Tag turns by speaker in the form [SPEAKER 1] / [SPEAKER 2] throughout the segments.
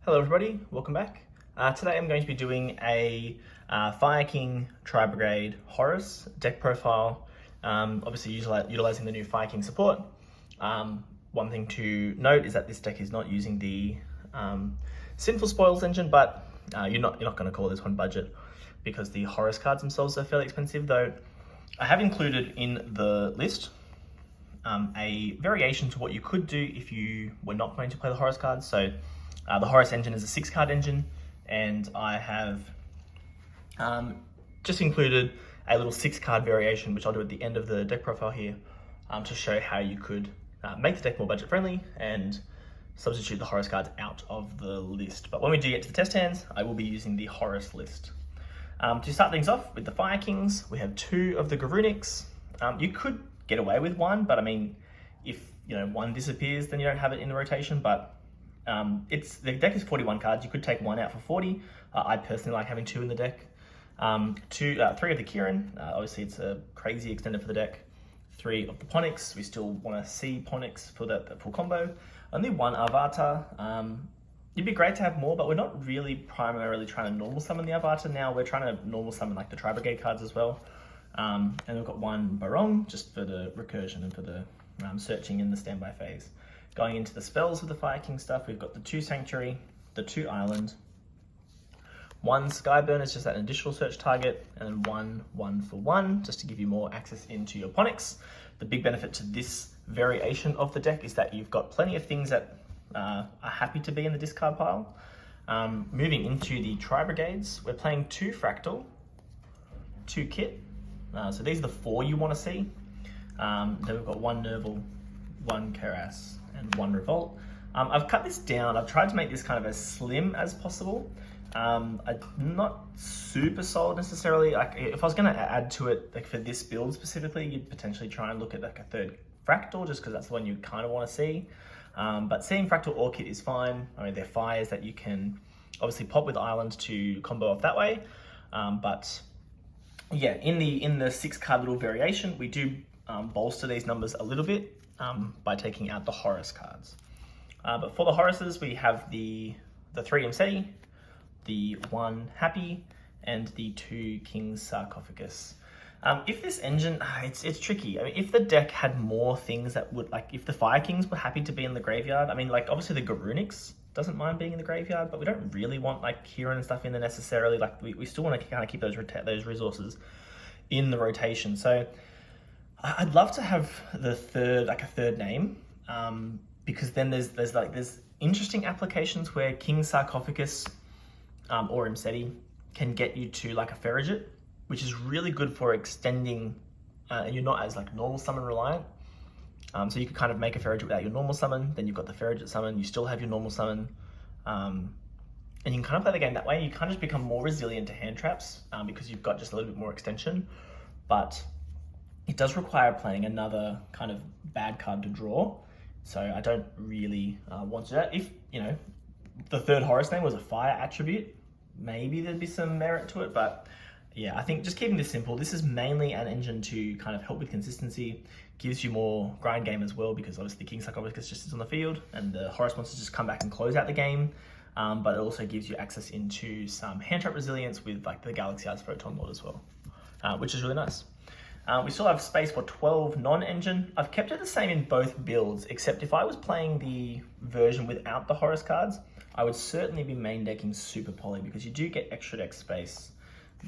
[SPEAKER 1] Hello everybody, welcome back. Today I'm going to be doing a Fire King Tri-Brigade Horus deck profile, obviously utilizing the new Fire King support. One thing to note is that this deck is not using the Sinful Spoils engine, but you're not going to call this one budget because the Horus cards themselves are fairly expensive, though I have included in the list a variation to what you could do if you were not going to play the Horus cards. So the Horus engine is a 6-card engine, and I have just included a little 6-card variation, which I'll do at the end of the deck profile here, to show how you could make the deck more budget friendly and substitute the Horus cards out of the list. But when we do get to the test hands, I will be using the Horus list. To start things off with the Fire Kings, we have 2 of the Garunics. You could get away with 1, but I mean, if 1 disappears, then you don't have it in the rotation. But the deck is 41 cards. You could take 1 out for 40. I personally like having 2 in the deck. 3 of the Kieran. Obviously, it's a crazy extender for the deck. 3 of the Ponix. We still want to see Ponix for that full combo. Only 1 Avatar. It'd be great to have more, but we're not really primarily trying to normal summon the Avatar now. We're trying to normal summon like the Tri-Brigade cards as well. And we've got 1 Barong just for the recursion and for the searching in the standby phase. Going into the spells with the Fire King stuff, we've got the 2 Sanctuary, the 2 Island, 1 Skyburn is just an additional search target, and then 1 1-for-1 just to give you more access into your Ponix. The big benefit to this variation of the deck is that you've got plenty of things that are happy to be in the discard pile. Moving into the Tri-Brigades, we're playing 2 Fractal, 2 Kit. So these are the 4 you want to see. Then we've got 1 Nerval, 1 Keras, and 1 Revolt. I've cut this down. I've tried to make this kind of as slim as possible. I'm not super sold necessarily. Like, if I was going to add to it, like for this build specifically, you'd potentially try and look at like a 3rd Fractal, just because that's the one you kind of want to see. But seeing Fractal or Kit is fine. I mean, they're fires that you can obviously pop with Island to combo off that way. But yeah, in the 6-card little variation, we do bolster these numbers a little bit by taking out the Horus cards. But for the Horuses, we have the 3 Imseti, the 1 Happy, and the 2 King's Sarcophagus. If this engine, it's tricky. I mean, if the deck had more things that would, like, if the Fire Kings were happy to be in the graveyard, I mean, like, obviously the Garunics doesn't mind being in the graveyard, but we don't really want, like, Kieran and stuff in there necessarily. Like, we still want to kind of keep those resources in the rotation. So I'd love to have the 3rd, like a 3rd name, because then there's interesting applications where King's Sarcophagus or Imseti can get you to like a Ferrigit, which is really good for extending, and you're not as like normal summon reliant. So you could kind of make a Ferrigit without your normal summon, then you've got the Ferrigit summon, you still have your normal summon, and you can kind of play the game that way. You kind of just become more resilient to hand traps because you've got just a little bit more extension, but it does require playing another kind of bad card to draw. So I don't really want to do that. If, the 3rd Horus name was a fire attribute, maybe there'd be some merit to it, but yeah, I think just keeping this simple. This is mainly an engine to kind of help with consistency, gives you more grind game as well, because obviously the King Sarcophagus just sits on the field and the Horus monsters just come back and close out the game. But it also gives you access into some hand trap resilience with like the Galaxy Eyes Photon Lord as well, which is really nice. We still have space for 12 non-engine. I've kept it the same in both builds, except if I was playing the version without the Horus cards, I would certainly be main decking Super Poly, because you do get extra deck space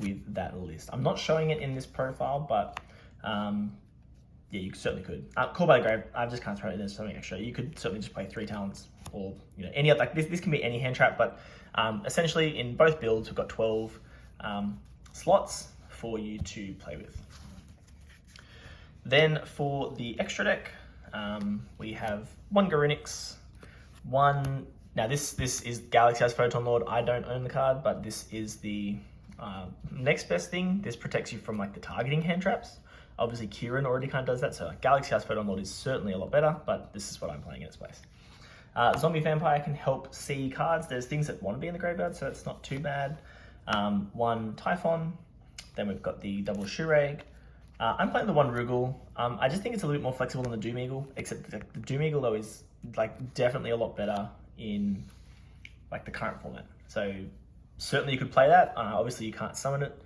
[SPEAKER 1] with that list. I'm not showing it in this profile, but yeah, you certainly could. Call by the Grave, I've just kind of thrown it in as something extra. You could certainly just play 3 talents, or any other, like this can be any hand trap, but essentially in both builds, we've got 12 slots for you to play with. Then for the extra deck, we have 1 Garunix, 1... Now this is Galaxy Eyes Photon Lord. I don't own the card, but this is the next best thing. This protects you from like the targeting hand traps. Obviously Kieran already kind of does that, so like, Galaxy Eyes Photon Lord is certainly a lot better, but this is what I'm playing in its place. Zombie Vampire can help see cards. There's things that want to be in the graveyard, so it's not too bad. 1 Typhon, then we've got the double Shurag. I'm playing the 1 Rugal. I just think it's a little bit more flexible than the Doom Eagle, except the Doom Eagle though is like definitely a lot better in like the current format. So certainly you could play that. Obviously you can't summon it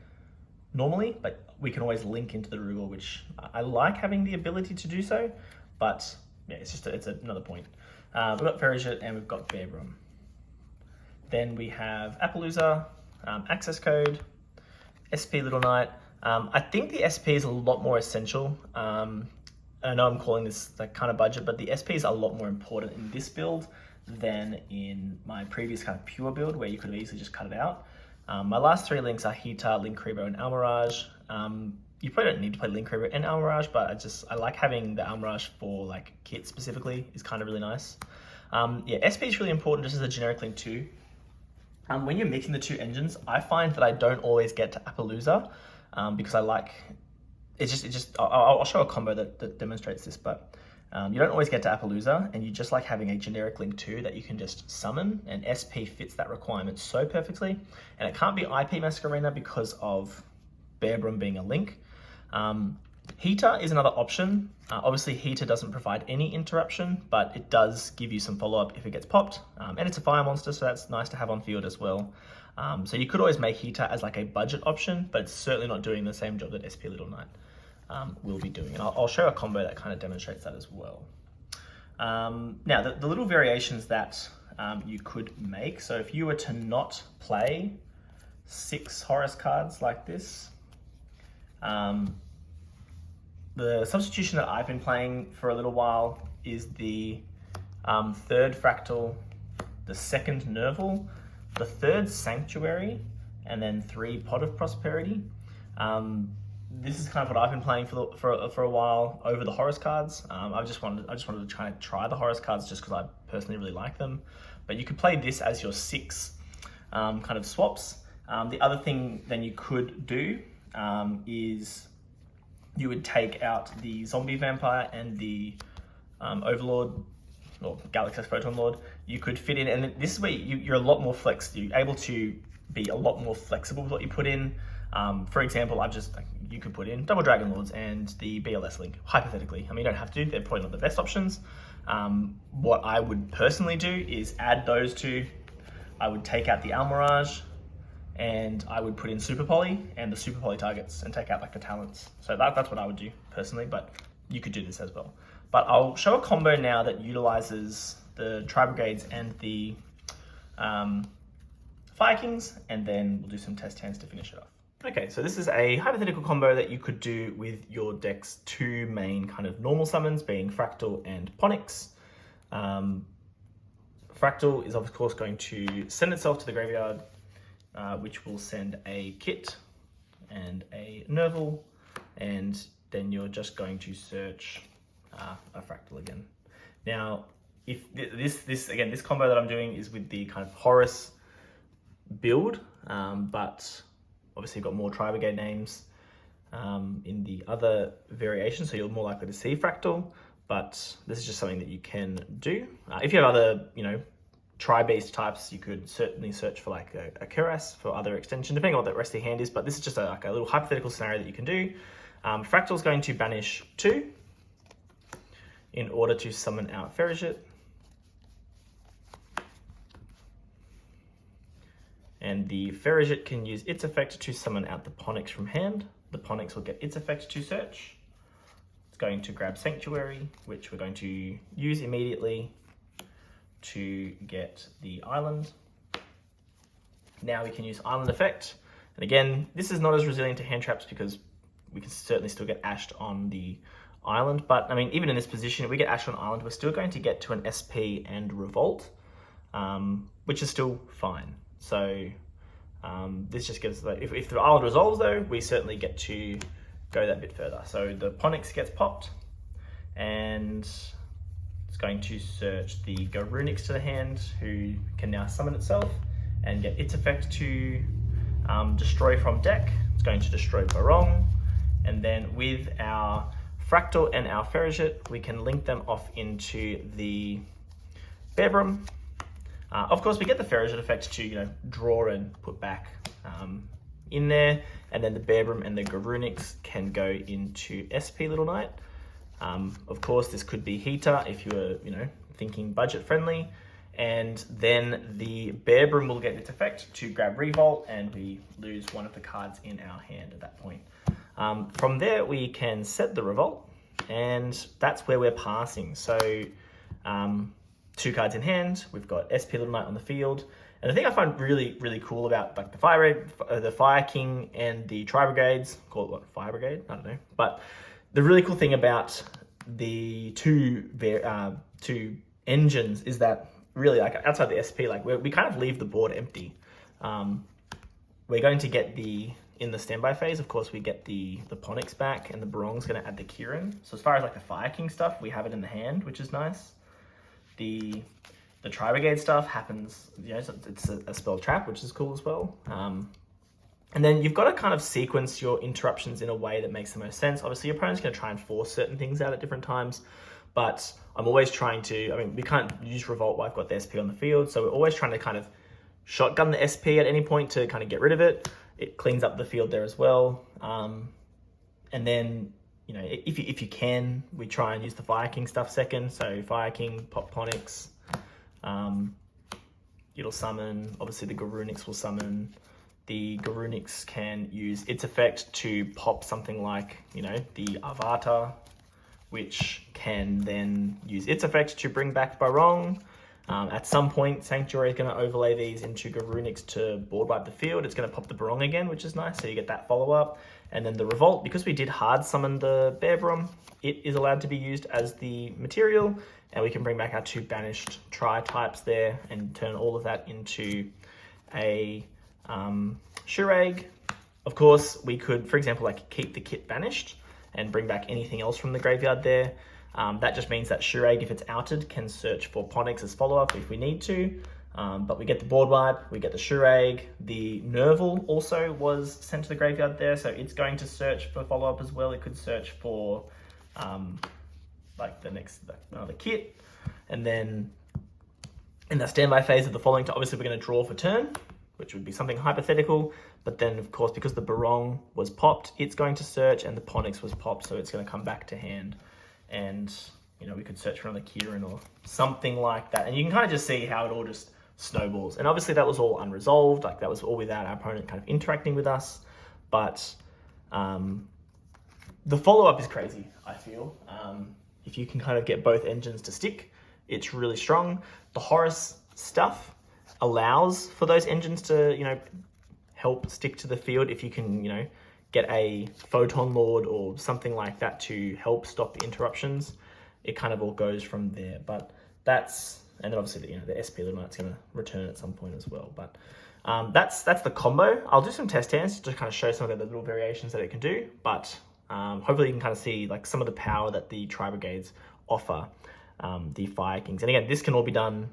[SPEAKER 1] normally, but we can always link into the Rugor, which I like having the ability to do so, but yeah, it's another point. We've got Ferrigit and we've got Bearbrum. Then we have Appaloosa, access code, SP Little Knight. I think the SP is a lot more essential. I know I'm calling this like kind of budget, but the SP is a lot more important in this build than in my previous kind of pure build where you could have easily just cut it out. My last three links are Hita, Linkuriboh, and Almirage. You probably don't need to play Linkuriboh and Almirage, but I like having the Almirage for like kit specifically is kind of really nice. Yeah, SP is really important just as a generic link too. When you're mixing the two engines, I find that I don't always get to Appaloosa because I like, I'll show a combo that demonstrates this, but you don't always get to Appaloosa, and you just like having a generic link 2 that you can just summon, and SP fits that requirement so perfectly. And it can't be IP Masquerena because of Bearbrum being a link. Hita is another option. Obviously Hita doesn't provide any interruption, but it does give you some follow-up if it gets popped. And it's a fire monster, so that's nice to have on field as well. So you could always make Hita as like a budget option, but it's certainly not doing the same job that SP Little Knight will be doing. And I'll show a combo that kind of demonstrates that as well. Now, the little variations that you could make. So if you were to not play 6 Horus cards like this, the substitution that I've been playing for a little while is the 3rd Fractal, the 2nd Nerval, the 3rd Sanctuary, and then 3 Pot of Prosperity. This is kind of what I've been playing for a while over the Horus cards. I just wanted to try the Horus cards just because I personally really like them. But you could play this as your 6 kind of swaps. The other thing then you could do is you would take out the Zombie Vampire and the Overlord, or Galaxy Photon Lord. You could fit in, and this is where you're a lot more you're able to be a lot more flexible with what you put in. For example, you could put in double Dragon Lords and the BLS link, hypothetically. I mean, you don't have to, they're probably not the best options. What I would personally do is add those two. I would take out the Almirage, and I would put in Super Poly and the Super Poly targets and take out like the talents. So that's what I would do personally, but you could do this as well. But I'll show a combo now that utilizes the Tri-Brigades and the Fire Kings, and then we'll do some test hands to finish it off. Okay, so this is a hypothetical combo that you could do with your deck's 2 main kind of normal summons, being Fractal and Ponix. Fractal is of course going to send itself to the graveyard, which will send a Kit and a Nerval, and then you're just going to search a Fractal again. Now, if this combo that I'm doing is with the kind of Horus build, but obviously you've got more Tri-Brigade names in the other variation, so you're more likely to see Fractal, but this is just something that you can do. If you have other, Tri-based types, you could certainly search for like a Cuirass for other extension, depending on what the rest of your hand is, but this is just like a little hypothetical scenario that you can do. Fractal is going to banish 2 in order to summon out Ferrigit. And the Ferrigit can use its effect to summon out the Ponix from hand. The Ponix will get its effect to search. It's going to grab Sanctuary, which we're going to use immediately to get the island. Now we can use island effect. And again, this is not as resilient to hand traps because we can certainly still get ashed on the island. But I mean, even in this position, if we get ashed on island, we're still going to get to an SP and revolt, which is still fine. So this just gives, if the island resolves though, we certainly get to go that bit further. So the Ponix gets popped, and it's going to search the Garunix to the hand, who can now summon itself and get its effect to destroy from deck. It's going to destroy Barong, and then with our Fractal and our Ferrigit, we can link them off into the Bearbrum. Of course, we get the Ferrigit effect to draw and put back in there, and then the Bearbrum and the Garunix can go into SP Little Knight. Of course, this could be Hita if you were thinking budget friendly, and then the Bear Broom will get its effect to grab Revolt, and we lose one of the cards in our hand at that point. From there, we can set the Revolt, and that's where we're passing. So 2 cards in hand, we've got SP Little Knight on the field. And the thing I find really, really cool about like the Fire King and the Tri-Brigades, call it what, Fire Brigade? I don't know. But the really cool thing about the two engines is that really, like outside the SP, like we kind of leave the board empty. We're going to get in the standby phase, of course, we get the Ponix back, and the Barong's going to add the Kieran. So as far as like the Fire King stuff, we have it in the hand, which is nice. The Tri-Brigade stuff happens, you know, it's a spell trap, which is cool as well. And then you've got to kind of sequence your interruptions in a way that makes the most sense. Obviously, your opponent's going to try and force certain things out at different times, but I'm always trying to, I mean, we can't use Revolt while I've got the SP on the field, so we're always trying to kind of shotgun the SP at any point to kind of get rid of it. It cleans up the field there as well. And then, you know, if you can, we try and use the Fire King stuff second. So Fire King, pop Ponix, it'll summon, obviously the Garunix will summon. The Garunix can use its effect to pop something like, you know, the Avatar, which can then use its effect to bring back Barong. At some point, Sanctuary is going to overlay these into Garunix to board wipe the field. It's going to pop the Barong again, which is nice, so you get that follow-up. And then the Revolt, because we did hard summon the Bear Broom, it is allowed to be used as the material, and we can bring back our 2 banished Tri-types there and turn all of that into a Shurag. Of course, we could, for example, like keep the kit banished and bring back anything else from the graveyard there. That just means that Shurag, if it's outed, can search for Ponix as follow-up if we need to. But we get the board wipe, we get the Shurag. The Nerval also was sent to the graveyard there, so it's going to search for follow-up as well. It could search for like another kit. And then in the standby phase of the following, obviously we're going to draw for turn, which would be something hypothetical. But then, of course, because the Barong was popped, it's going to search, and the Ponix was popped, so it's going to come back to hand. And, you know, we could search for another Kieran or something like that. And you can kind of just see how it all just snowballs. And obviously that was all unresolved. Like that was all without our opponent kind of interacting with us. But the follow-up is crazy, I feel. If you can kind of get both engines to stick, it's really strong. The Horus stuff allows for those engines to, you know, help stick to the field if you can, you know, get a Photon Lord or something like that to help stop the interruptions. It kind of all goes from there. But that's, and then obviously, you know, the SP Little Knight's going to return at some point as well. But that's the combo. I'll do some test hands to kind of show some of the little variations that it can do. But hopefully you can kind of see like some of the power that the Tri-Brigades offer the Fire Kings. And again, this can all be done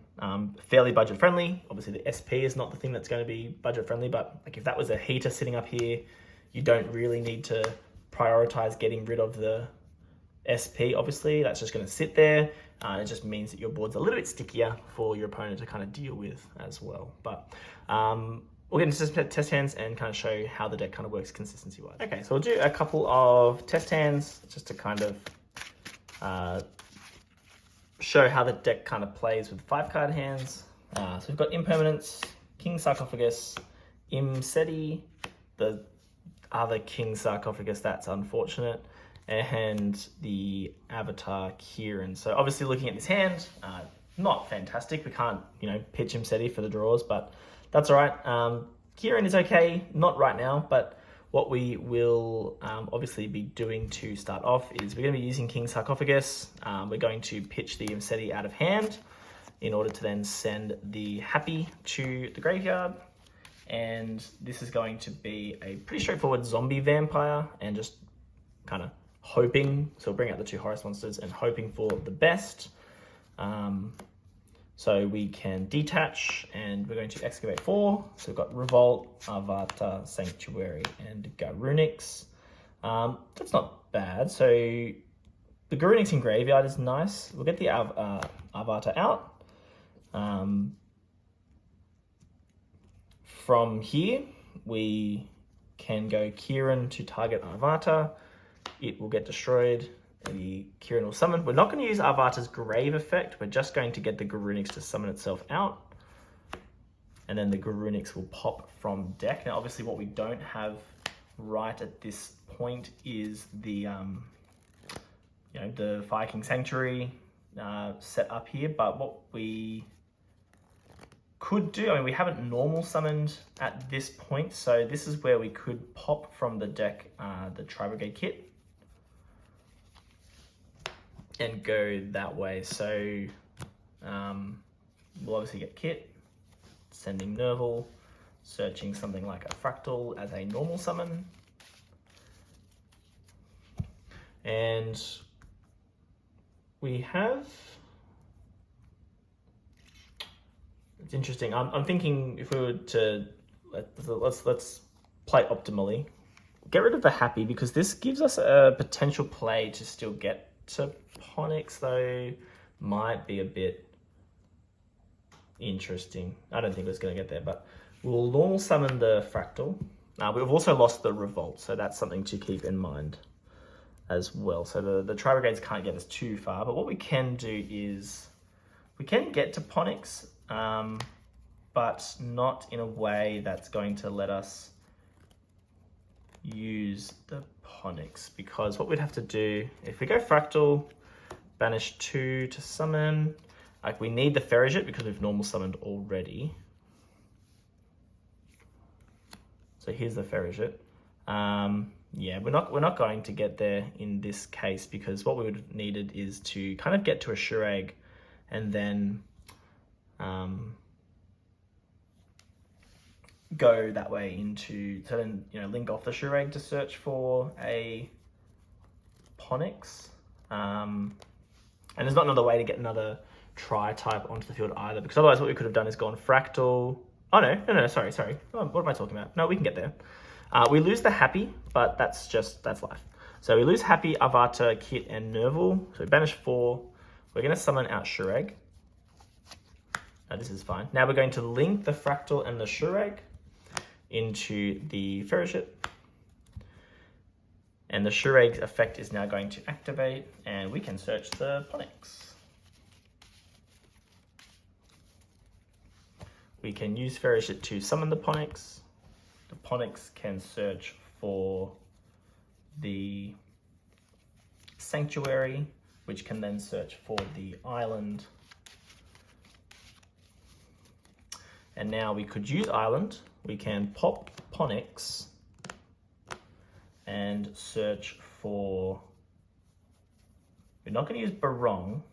[SPEAKER 1] fairly budget friendly. Obviously the SP is not the thing that's going to be budget friendly, but like if that was a heater sitting up here, you don't really need to prioritize getting rid of the SP, obviously. That's just going to sit there. It just means that your board's a little bit stickier for your opponent to kind of deal with as well. But we'll get into test hands and kind of show how the deck kind of works consistency-wise. Okay, so we'll do a couple of test hands just to kind of show how the deck kind of plays with 5-card hands. So we've got Impermanence, King Sarcophagus, Imseti, the other King Sarcophagus, that's unfortunate, and the Avatar Kieran. So obviously looking at this hand, not fantastic. We can't, you know, pitch Imseti for the draws, but that's all right. Kieran is okay, not right now, but what we will obviously be doing to start off is we're going to be using King Sarcophagus. We're going to pitch the Imseti out of hand in order to then send the Happy to the graveyard. And this is going to be a pretty straightforward zombie vampire and just kind of hoping, so we'll bring out the 2 Horus monsters and hoping for the best. So we can detach and we're going to excavate 4. So we've got Revolt, Avatar, Sanctuary, and Garunix. That's not bad. So the Garunix in graveyard is nice. We'll get the Avatar out. From here, we can go Kieran to target Avatar. It will get destroyed, the Kieran will summon. We're not going to use Arvata's Grave effect. We're just going to get the Garunix to summon itself out. And then the Garunix will pop from deck. Now, obviously, what we don't have right at this point is the, the Fire King Sanctuary set up here. But what we could do, I mean, we haven't normal summoned at this point, so this is where we could pop from the deck the Tri-Brigade kit and go that way. So we'll obviously get kit, sending Nerval, searching something like a Fractal as a normal summon, and we have. It's interesting. I'm thinking if we were to let's play optimally, get rid of the Happy, because this gives us a potential play to still get to Ponix, though might be a bit interesting. I don't think it's going to get there, but we'll normal summon the Fractal. We've also lost the Revolt, so that's something to keep in mind as well. So the Tri-Brigades can't get us too far, but what we can do is we can get to Ponix, but not in a way that's going to let us use the Ponix, because what we'd have to do, if we go Fractal, banish 2 to summon, like we need the Ferrigit because we've normal summoned already. So here's the Ferrigit. Yeah, we're not going to get there in this case, because what we would have needed is to kind of get to a Shurag and then go that way into, so then, link off the Shurag to search for a Ponix. And there's not another way to get another Tri-type onto the field either, because otherwise what we could have done is gone Fractal. Oh, no, sorry. Oh, what am I talking about? No, we can get there. We lose the Happy, but that's life. So we lose Happy, Arvata, Kit, and Nerval. So we banish 4. We're going to summon out Shurag. This is fine. Now we're going to link the Fractal and the Shurag into the Ferrigit. And the Shurag's effect is now going to activate, and we can search the Ponix. We can use Ferrigit to summon the Ponix. The Ponix can search for the Sanctuary, which can then search for the Island. And now we could use Island. We can pop Ponix and search for, we're not going to use Barong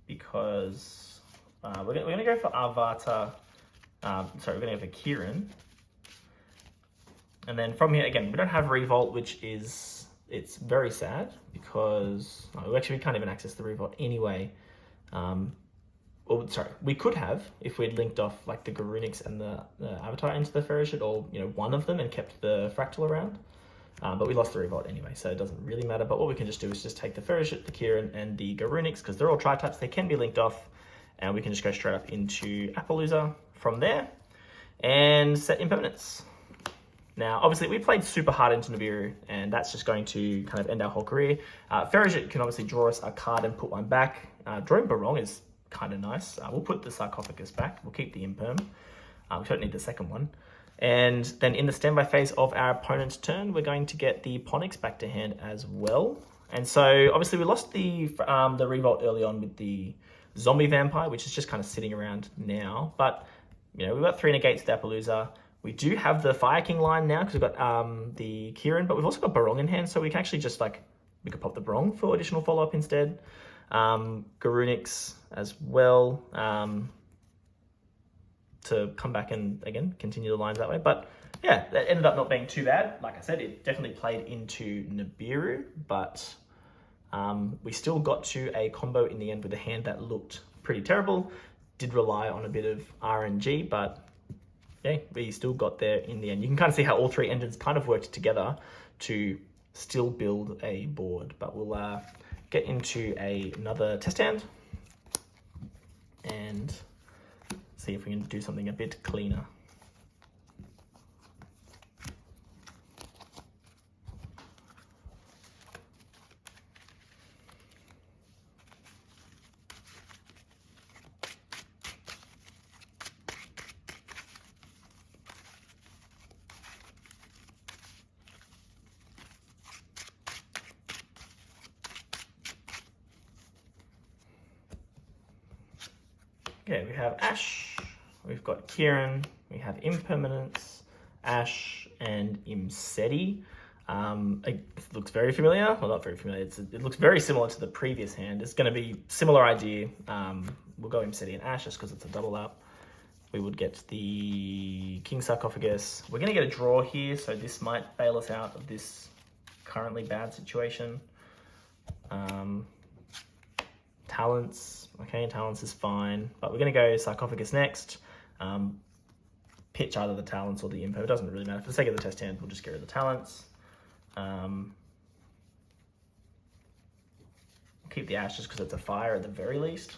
[SPEAKER 1] because we're going to go for Arvata. We're going to go for Kieran. And then from here, again, we don't have Revolt, which is, it's very sad because we can't even access the Revolt anyway. We could have if we'd linked off like the Garunix and the Avatar into the Ferrigit, or one of them, and kept the Fractal around. But we lost the Revolt anyway, so it doesn't really matter. But what we can just do is just take the Ferrigit, the Kieran, and the Garunix, because they're all Tri-types, they can be linked off, and we can just go straight up into Appaloosa from there and set impermanence. Now, obviously, we played super hard into Nibiru, and that's just going to kind of end our whole career. Ferrigit can obviously draw us a card and put one back. Drawing Barong is kind of nice. We'll put the Sarcophagus back. We'll keep the Imperm. We don't need the second one. And then in the standby phase of our opponent's turn, we're going to get the Ponix back to hand as well. And so, obviously, we lost the Revolt early on with the Zombie Vampire, which is just kind of sitting around now. But, we've got 3 negates to Appaloosa. We do have the Fire King line now because we've got the Kieran, but we've also got Barong in hand, so we can actually just we could pop the Barong for additional follow-up instead. Garunix as well to come back and, again, continue the lines that way. But, yeah, that ended up not being too bad. Like I said, it definitely played into Nibiru, but we still got to a combo in the end with a hand that looked pretty terrible. Did rely on a bit of RNG, but yeah, we still got there in the end. You can kind of see how all 3 engines kind of worked together to still build a board. But we'll get into another test hand and see if we can do something a bit cleaner. Okay, we have Ash, we've got Kieran, we have Impermanence, Ash, and Imseti. It looks very familiar. Well, not very familiar. It looks very similar to the previous hand. It's going to be similar idea. We'll go Imseti and Ash just because it's a double up. We would get the King Sarcophagus. We're going to get a draw here, so this might bail us out of this currently bad situation. Talents. Okay, Talents is fine, but we're going to go Sarcophagus next. Pitch either the Talents or the Impo. It doesn't really matter. For the sake of the test hand, we'll just get rid of the Talents. Keep the Ash just because it's a fire at the very least.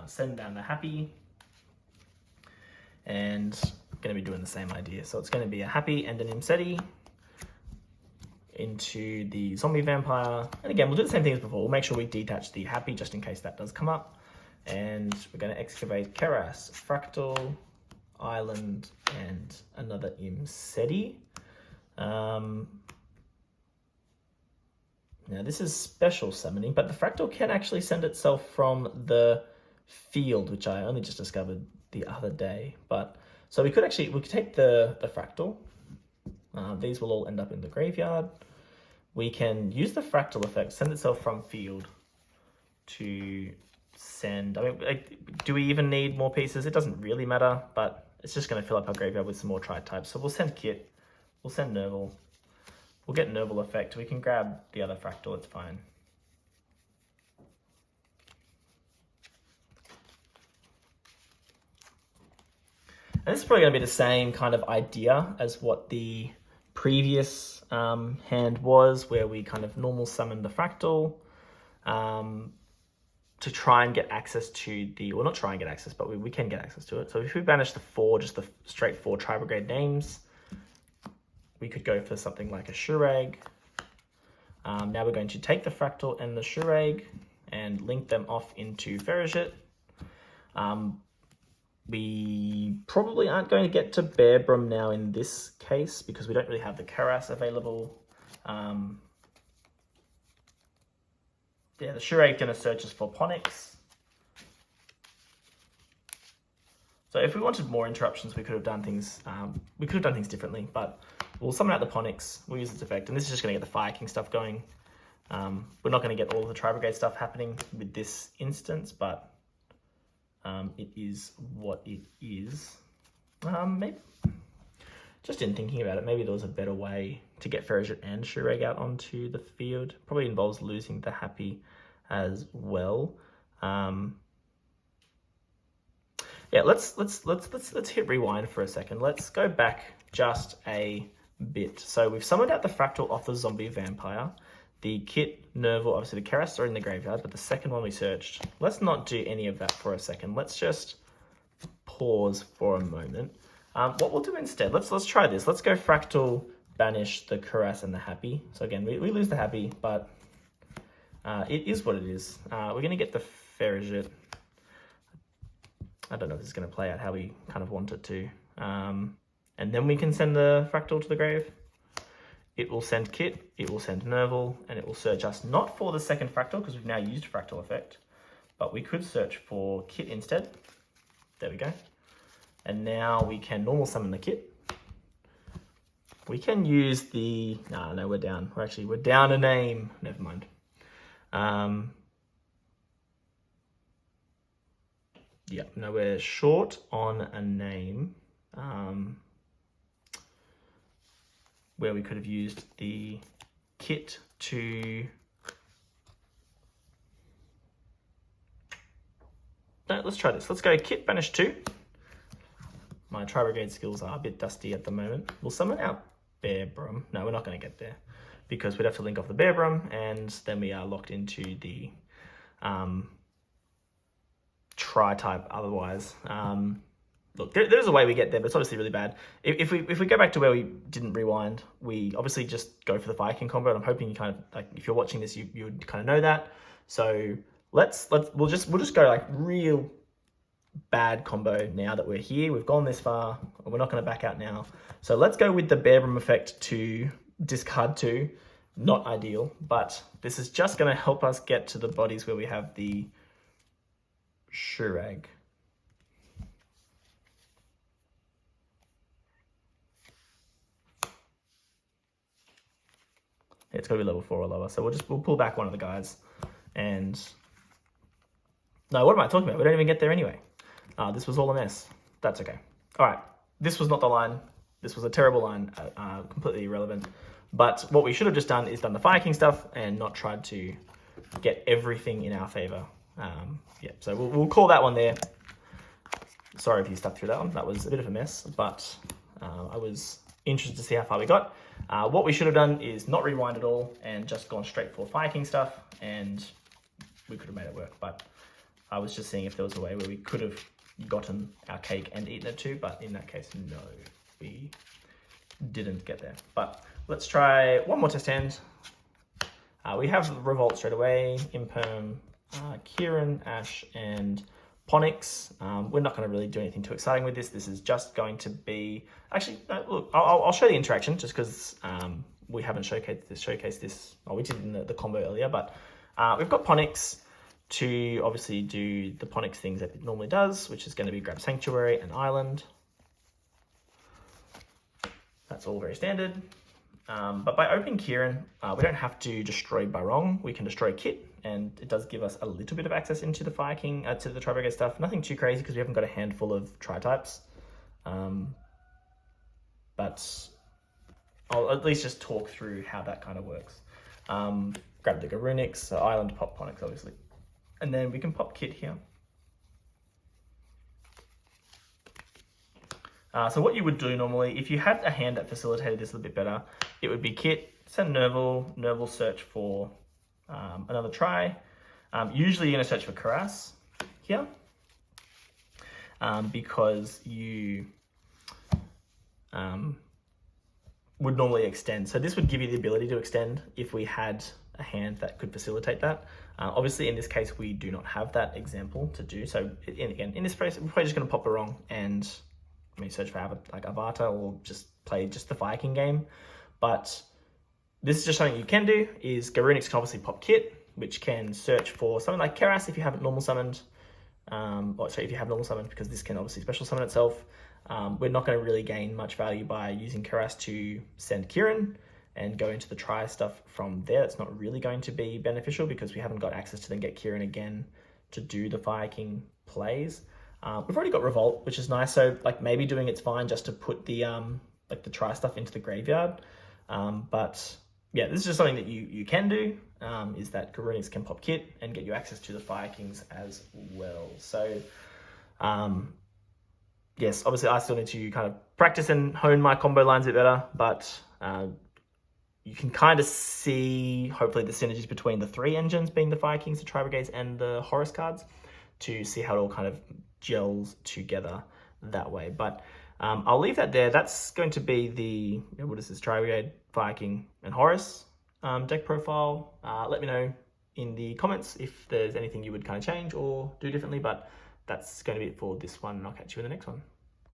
[SPEAKER 1] Send down the Happy. And going to be doing the same idea. So it's going to be a Happy and an Imseti into the Zombie Vampire. And again, we'll do the same thing as before. We'll make sure we detach the Happy just in case that does come up. And we're going to excavate Keras, Fractal, Island, and another Imseti. Now this is special summoning, but the Fractal can actually send itself from the field, which I only just discovered the other day. But so we could take the Fractal. These will all end up in the graveyard. We can use the Fractal effect, send itself from field to send. I mean, do we even need more pieces? It doesn't really matter, but it's just going to fill up our graveyard with some more tri-types. So we'll send Kit, we'll send Nerval, we'll get Nerval effect. We can grab the other Fractal, it's fine. And this is probably going to be the same kind of idea as what the previous hand was, where we kind of normal summon the Fractal to try and get access to the, well, not try and get access, but we can get access to it. So if we banish the 4, just the straight 4 Tri-Brigade names, we could go for something like a Shurag. Now we're going to take the Fractal and the Shurag and link them off into Ferrigit. We probably aren't going to get to Bearbrum now in this case because we don't really have the Keras available. Yeah, the Shurag going to search us for Ponix. So if we wanted more interruptions, we could have done things. Differently, but we'll summon out the Ponix. We'll use its effect, and this is just going to get the Fire King stuff going. We're not going to get all of the Tri-Brigade stuff happening with this instance, but it is what it is. Maybe just in thinking about it, maybe there was a better way to get Ferrigit and Shurag out onto the field. Probably involves losing the Happy as well. Yeah, let's hit rewind for a second. Let's go back just a bit. So we've summoned out the Fractal off the Zombie Vampire. The Kit, Nerval, obviously the Keras are in the graveyard, but the second one we searched. Let's not do any of that for a second. Let's just pause for a moment. What we'll do instead, let's try this. Let's go Fractal, banish the Keras and the Happy. So again, we lose the Happy, but it is what it is. We're going to get the Ferrigit. I don't know if this is going to play out how we kind of want it to. And then we can send the Fractal to the grave. It will send Kit, it will send Nerval, and it will search us not for the second Fractal because we've now used Fractal effect, but we could search for Kit instead. There we go. And now we can normal summon the Kit. We can use the, no, we're down. We're down a name. Never mind. Yeah, no, we're short on a name. Where we could have used the Kit to... No, let's try this. Let's go Kit, banish 2. My Tri-Brigade skills are a bit dusty at the moment. We'll summon out Bearbrum. No, we're not going to get there because we'd have to link off the Bearbrum and then we are locked into the Tri-type otherwise. Look, there's a way we get there, but it's obviously really bad. If we go back to where we didn't rewind, we obviously just go for the Fire King combo. And I'm hoping you kind of, like, if you're watching this, you would kind of know that. So we'll just go like real bad combo now that we're here. We've gone this far. We're not going to back out now. So let's go with the Bearbrum effect to discard 2. Not ideal, but this is just going to help us get to the bodies where we have the Shurag. It's got to be level 4 or lower. So we'll pull back one of the guys. And no, what am I talking about? We don't even get there anyway. This was all a mess. That's okay. All right, this was not the line. This was a terrible line, completely irrelevant. But what we should have just done is done the Fire King stuff and not tried to get everything in our favor. Yeah, so we'll call that one there. Sorry if you stuck through that one. That was a bit of a mess, but I was interested to see how far we got. What we should have done is not rewind at all and just gone straight for Fire King stuff, and we could have made it work. But I was just seeing if there was a way where we could have gotten our cake and eaten it too, but in that case, no, we didn't get there. But let's try one more test hand. We have Revolt straight away, Imperm, Kieran, Ash, and Ponix. We're not going to really do anything too exciting with this. This is just going to be... Actually, no, look, I'll show the interaction just because we haven't showcased this. Oh, we did in the combo earlier, but we've got Ponix to obviously do the Ponix things that it normally does, which is going to be grab Sanctuary and Island. That's all very standard. But by opening Kieran, we don't have to destroy Barong. We can destroy Kit, and it does give us a little bit of access into the Fire King, to the Tri-Brigade stuff. Nothing too crazy because we haven't got a handful of Tri-types. But I'll at least just talk through how that kind of works. Grab the Garunix, so Island, pop Ponix, obviously. And then we can pop Kit here. So what you would do normally, if you had a hand that facilitated this a little bit better, it would be Kit, send Nerval search for another Tri. Usually you're going to search for Karas here, because you would normally extend. So this would give you the ability to extend if we had a hand that could facilitate that. Obviously in this case, we do not have that example to do. So in this case, we're probably just going to pop it wrong and search for like Avatar or just play just the Fire King game. But this is just something you can do, is Garunix can obviously pop Kit, which can search for something like Keras if you haven't normal summoned. If you have normal summoned, because this can obviously special summon itself. We're not going to really gain much value by using Keras to send Kieran and go into the Tri stuff from there. It's not really going to be beneficial because we haven't got access to then get Kieran again to do the Fire King plays. We've already got Revolt, which is nice. So like maybe doing it's fine just to put the like the Tri stuff into the graveyard. But yeah, this is just something that you can do, is that Garunix can pop Kit and get you access to the Fire Kings as well. So yes, obviously I still need to kind of practice and hone my combo lines a bit better, but you can kind of see hopefully the synergies between the three engines, being the Fire Kings, the Tri-Brigades, and the Horus cards, to see how it all kind of gels together that way. But I'll leave that there. That's going to be the, what is this, Tri-Brigade, Fire King, and Horus deck profile. Let me know in the comments if there's anything you would kind of change or do differently, but that's going to be it for this one, and I'll catch you in the next one.